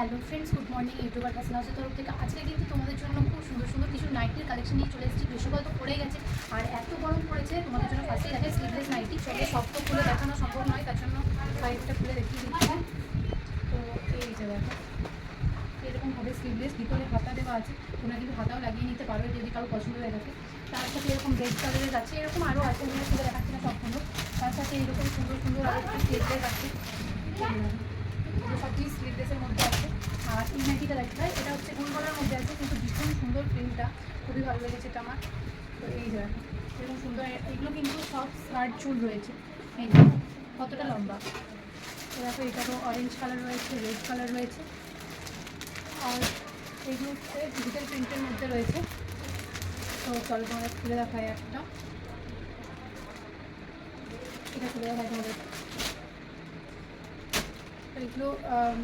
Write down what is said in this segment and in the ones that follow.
Hello friends, good morning. YouTuber Hasin হাউসের তরফ থেকে আজকে কিন্তু তোমাদের জন্য খুব সুন্দর সুন্দর কিছু নাইটির কালেকশন নিয়ে চলে এসেছি। গ্রীষ্মকাল তো পড়ে গেছে আর এত গরম পড়েছে, তোমাদের জন্য ফার্স্টে দেখে স্লিভলেস নাইটি। চলে সব তো খুলে দেখানো সম্ভব নয়, তার জন্য কয়েকটা খুলে দেখিয়ে দিচ্ছি। তো এই যে দেখো, এরকমভাবে স্লিভলেস, ভিতরে হাতা দেওয়া আছে, তোমরা কিন্তু হাতাও লাগিয়ে নিতে পারো যদি কারো পছন্দ হয়ে থাকে। তার সাথে এরকম রেড কালারের আছে, এরকম আরও আছে, আমি খুলে দেখাচ্ছি না সবগুলো। তার সাথে এরকম সুন্দর সুন্দর আরও একটু স্লিভলেস আছে, সবটি স্লিভলেসের মধ্যে আছে। আর এই নাইটিটা দেখা হয়, এটা হচ্ছে গোল গলার মধ্যে আছে, কিন্তু ভীষণ সুন্দর প্রিন্টটা, খুবই ভালো লেগেছে এটা আমার। তো এই যে এরকম সুন্দর, এগুলো কিন্তু সব স্কার্ট চুল রয়েছে। এই যে কতটা লম্বা, তো দেখো এটা তো অরেঞ্জ কালার রয়েছে, রেড কালার রয়েছে, আর এগুলো হচ্ছে ডিজিটাল প্রিন্টের মধ্যে রয়েছে। তো চলো তোমাদের খুলে দেখায় একটা, এটা খুলে দেখায় তোমাদের। এগুলো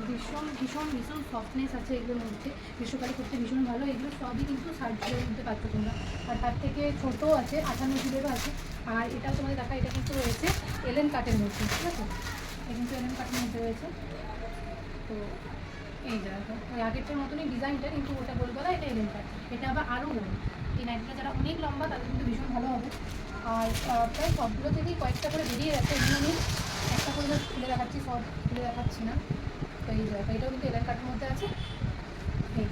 ভীষণ ভীষণ ভীষণ সফটনেস আছে এগুলোর মধ্যে, গ্রীষ্মকালে করতে ভীষণ ভালো। এগুলো সবই কিন্তু 60 মধ্যে পাচ্ছ তোমরা। আর তার থেকে ছোটো আছে, 58 আছে। আর এটাও তোমাদের দেখা, এটা কিন্তু রয়েছে এলেন কাটের মধ্যে, ঠিক আছে? এটা কিন্তু এলেন কাটের মধ্যে রয়েছে। তো এই দেখো, ওই আগেরটার মতনই ডিজাইনটা, কিন্তু ওটা গোল গলা, এটা এলেন কাট, এটা আবার আরও গোল। এই নাইটটা যারা অনেক লম্বা তাদের কিন্তু ভীষণ ভালো হবে। আর প্রায় সবগুলো থেকেই কয়েকটা করে বেরিয়ে যাচ্ছে, এগুলো আমি একটা করে জাস্ট খুলে দেখাচ্ছি, সব খুলে দেখাচ্ছি না। তো এই জায়গা, এটাও কিন্তু এলার কাটের মধ্যে আছে। এই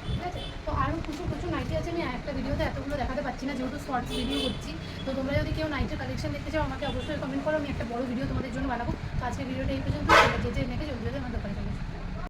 ঠিক আছে। তো আরও প্রচুর প্রচুর নাইটি আছে, আমি একটা ভিডিওতে এতগুলো দেখাতে পারছি না, যেহেতু শর্টস ভিডিও করছি। তো তোমরা যদি কেউ নাইটের কালেকশন দেখতে চাও আমাকে অবশ্যই কমেন্ট করো, আমি একটা বড় ভিডিও তোমাদের জন্য বানাবো। তো আজকের ভিডিওটা এই পর্যন্ত, যে দেখে জলদি জলদি আমার দোকানে